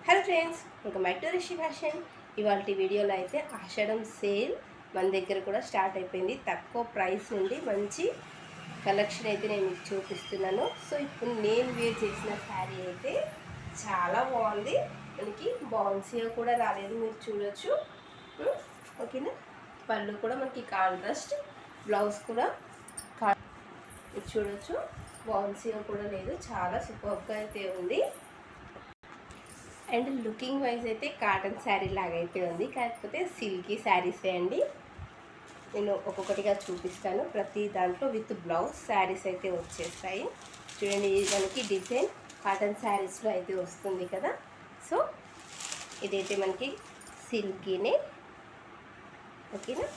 Hello friends, welcome back to Rishi fashion. ఇవాళ వీడియోలో అయితే ఆషాఢం సేల్ మన దగ్గర కూడా స్టార్ట్ అయిపోయింది. తక్కువ ప్రైస్ నుండి మంచి కలెక్షన్ అయితే నేను మీకు చూపిస్తున్నాను. సో ఇప్పుడు నేను వేర్ చేసిన శారీ అయితే చాలా బాగుంది. మనకి బౌన్సీగా కూడా రాలేదు, మీరు చూడొచ్చు. ఓకేనా, పళ్ళు కూడా మనకి కాంట్రాస్ట్, బ్లౌజ్ కూడా చూడొచ్చు. బౌన్సీగా కూడా లేదు, చాలా సూపర్గా అయితే ఉంది. అండ్ లుకింగ్ వైజ్ అయితే కాటన్ శారీ లాగా అయితే ఉంది, కాకపోతే సిల్కీ శారీసే అండి. నేను ఒక్కొక్కటిగా చూపిస్తాను. ప్రతి దాంట్లో విత్ బ్లౌజ్ శారీస్ అయితే వచ్చేస్తాయి. చూడండి, ఇది మనకి డిజైన్ కాటన్ శారీస్లో అయితే వస్తుంది కదా. సో ఇదైతే మనకి సిల్కీనే. ఓకేనా,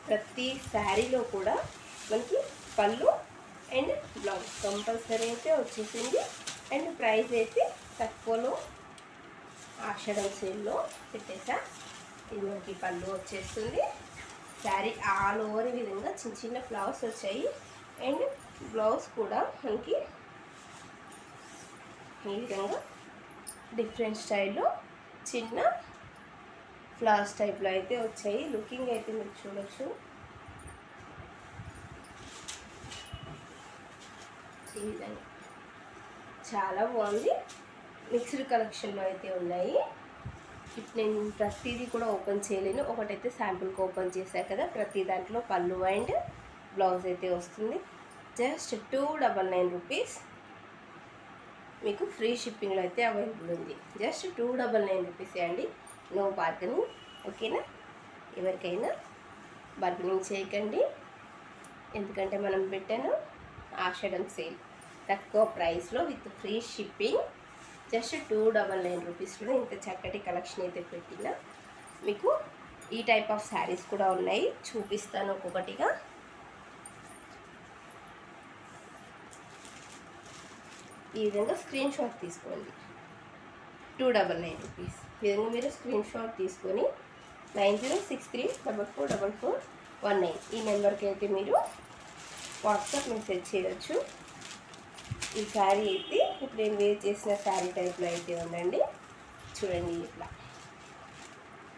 ప్రతి శారీలో కూడా మనకి పళ్ళు అండ్ బ్లౌజ్ కంపల్సరీ అయితే వచ్చేసింది. అండ్ ప్రైస్ అయితే తక్కువలో ఆషాఢం సేల్లో పెట్టేసా. ఇది మనకి పళ్ళు వచ్చేస్తుంది. శారీ ఆల్ ఓవర్ విధంగా చిన్న చిన్న ఫ్లవర్స్ వచ్చాయి. అండ్ బ్లౌజ్ కూడా మనకి ఈ విధంగా డిఫరెంట్ స్టైల్లో చిన్న ఫ్లవర్స్ టైప్లో అయితే వచ్చాయి. లుకింగ్ అయితే మీరు చూడొచ్చు. ఈ విధంగా చాలా బాగుంది. మిక్స్డ్ కలెక్షన్లో అయితే ఉన్నాయి. ఇప్పుడు నేను ప్రతిదీ కూడా ఓపెన్ చేయలేను, ఒకటైతే శాంపుల్కి ఓపెన్ చేశాను కదా. ప్రతి దాంట్లో పళ్ళు అండ్ బ్లౌజ్ అయితే వస్తుంది. జస్ట్ 299 రూపీస్ మీకు ఫ్రీ షిప్పింగ్లో అయితే అవైలబుల్ ఉంది. జస్ట్ 299 రూపీసే అండి, నో బార్గెనింగ్. ఓకేనా, ఎవరికైనా బార్గెనింగ్ చేయకండి, ఎందుకంటే మనం పెట్టాను ఆషాఢం సేల్ తక్కువ ప్రైస్లో విత్ ఫ్రీ షిప్పింగ్. జస్ట్ 299 రూపీస్లో ఇంత చక్కటి కలెక్షన్ అయితే పెట్టిన. మీకు ఈ టైప్ ఆఫ్ శారీస్ కూడా ఉన్నాయి, చూపిస్తాను ఒక్కొక్కటిగా. ఈ విధంగా స్క్రీన్ షాట్ తీసుకోండి. 299 రూపీస్. ఈ విధంగా మీరు స్క్రీన్ షాట్ తీసుకొని 9063444419 ఈ నెంబర్కి అయితే మీరు వాట్సాప్ మెసేజ్ చేయవచ్చు. ఈ శారీ అయితే ఇప్పుడు నేను వేర్ చేసిన శారీ టైప్లో అయితే ఉందండి. చూడండి, ఇట్లా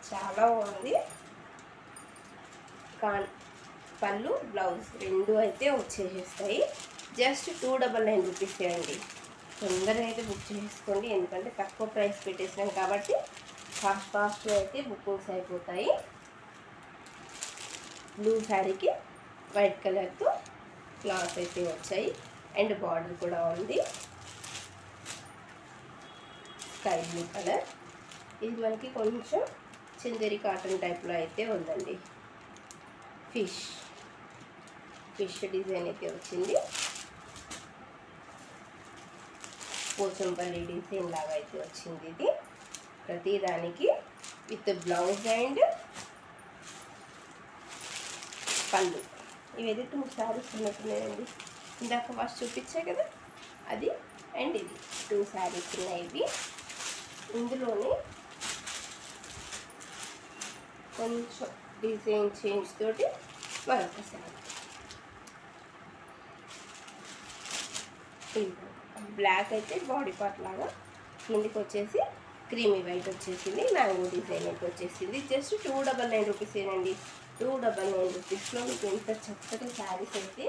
చాలా బాగుంది. పళ్ళు బ్లౌజ్ రెండు అయితే వచ్చేసేస్తాయి. జస్ట్ 299 రూపీసే అండి. తొందరగా అయితే బుక్ చేసుకోండి, ఎందుకంటే తక్కువ ప్రైస్ పెట్టేసినాం కాబట్టి ఫాస్ట్గా అయితే బుకింగ్స్ అయిపోతాయి. బ్లూ శారీకి వైట్ కలర్తో క్లాత్ అయితే వచ్చాయి. అండ్ బార్డర్ కూడా ఉంది స్కై బ్లూ కలర్. ఇది మనకి కొంచెం చిందేరి కాటన్ టైప్లో అయితే ఉందండి. ఫిష్ డిజైన్ అయితే వచ్చింది. పోచంపల్లి డిజైన్ లాగా అయితే వచ్చింది. ఇది ప్రతి దానికి విత్ బ్లౌజ్ అండ్ పళ్ళు. ఇవైతే 2 శారీస్ ఉన్నట్టున్నాయండి. ఇందాక ఫస్ట్ చూపించే కదా అది, అండ్ ఇది 2 శారీస్ ఉన్నాయి. ఇవి ఇందులోనే కొంచెం డిజైన్ చేంజ్ తోటి మరొక శారీ. బ్లాక్ అయితే బాడీ పార్ట్ లాగా, కిందికి వచ్చేసి క్రీమీ వైట్ వచ్చేసింది. మ్యాంగో డిజైన్ అయితే వచ్చేసింది. జస్ట్ 299 రూపీసేనండి. 299 రూపీస్లో మీకు ఇంత చక్కటి శారీస్ అయితే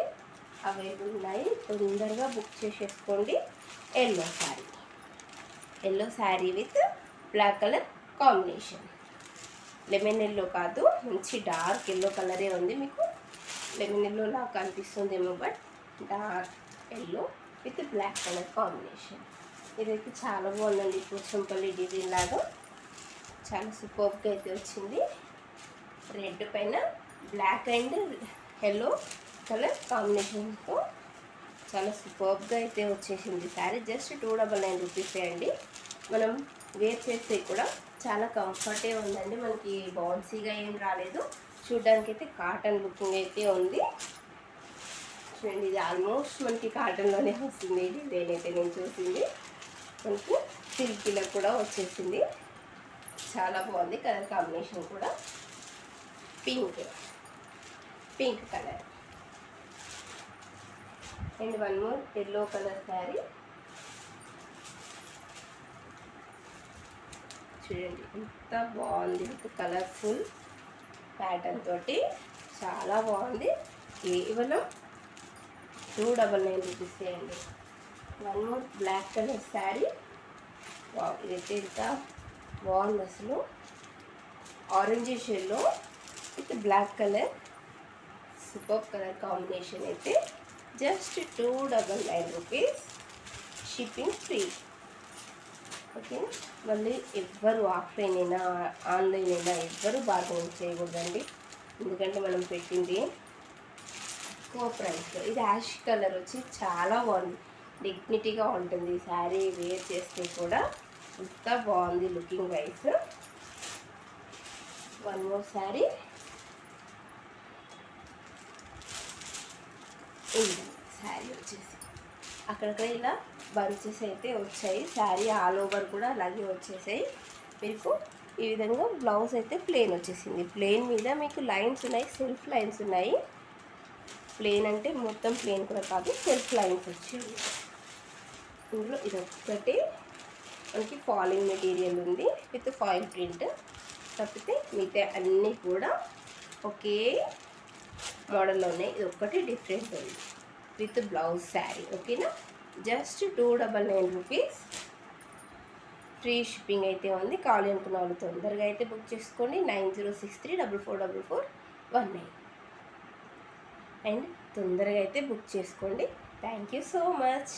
అవైలబుల్ ఉన్నాయి. తొందరగా బుక్ చేసేసుకోండి. Yellow sari with black colour combination. Lemon yellow కాదు, మంచి డార్క్ ఎల్లో కలరే ఉంది. మీకు లెమన్ ఎల్లో లాగా కనిపిస్తుందేమో, but dark yellow with black colour combination. ఇదైతే చాలా బాగుందండి. పోచంపల్లి డిజైన్ లాగా చాలా సూపర్గా అయితే వచ్చింది. రెడ్ పైన బ్లాక్ అండ్ ఎల్లో కలర్ కాంబినేషన్తో చాలా సూపర్గా అయితే వచ్చేసింది శారీ. జస్ట్ 299 రూపీసే అండి. మనం వేర్ చేస్తే కూడా చాలా కంఫర్టే ఉందండి. మనకి బౌన్సీగా ఏం రాలేదు. చూడడానికి అయితే కాటన్ లుకింగ్ అయితే ఉంది. చూడండి, ఇది ఆల్మోస్ట్ మనకి కాటన్లోనే వస్తుంది. డిజైన్ అయితే నేను చూసింది మనకి సిల్కీలో కూడా వచ్చేసింది. చాలా బాగుంది. కలర్ కాంబినేషన్ కూడా pink colour and one more yellow colour sari. చూడండి ఎంత బాగుంది, విత్ కలర్ఫుల్ ప్యాటర్న్ తోటి చాలా బాగుంది. కేవలం 299 రూపీస్ అండి. One more black colour sari. ఇదైతే ఎంత బాగుంది అసలు, ఆరెంజ్ షేడ్లో with black colour, super colour combination. అయితే just 299 rupees, shipping free. Okay, మళ్ళీ ఎవ్వరు ఆఫ్లైన్ అయినా ఆన్లైన్ అయినా ఎవ్వరు బార్గెనింగ్ చేయకూడదండి, ఎందుకంటే మనం పెట్టింది ఎక్కువ ప్రైస్లో. ఇది యాష్ కలర్ వచ్చి చాలా బాగుంది, డిగ్నిటీగా ఉంటుంది శారీ వేర్ చేస్తే కూడా. ఎంత బాగుంది looking wise. One more sari. ఇది శారీ వచ్చేసి అక్కడక్కడ ఇలా బంచెస్ అయితే వచ్చాయి, శారీ ఆల్ ఓవర్ కూడా అలాగే వచ్చేసాయి. మీకు ఈ విధంగా బ్లౌజ్ అయితే ప్లెయిన్ వచ్చేసింది. ప్లెయిన్ మీద మీకు లైన్స్ ఉన్నాయి, సెల్ఫ్ లైన్స్ ఉన్నాయి. ప్లెయిన్ అంటే మొత్తం ప్లెయిన్ కూడా కాదు, సెల్ఫ్ లైన్స్ వచ్చి ఇందులో ఇదొక్కటి మనకి ఫాలింగ్ మెటీరియల్ ఉంది విత్ ఫాయిల్ ప్రింట్. కాకపోతే మిగతా అన్నీ కూడా ఒకే మోడల్లో ఉన్నాయి, ఇది ఒక్కటి డిఫరెంట్ ఉంది విత్ బ్లౌజ్ శారీ. ఓకేనా, జస్ట్ 299 రూపీస్, ఫ్రీ షిప్పింగ్ అయితే ఉంది. కావాలి అనుకున్న వాళ్ళు తొందరగా అయితే బుక్ చేసుకోండి. 9063444419 అండ్ తొందరగా అయితే బుక్ చేసుకోండి. Thank you so much.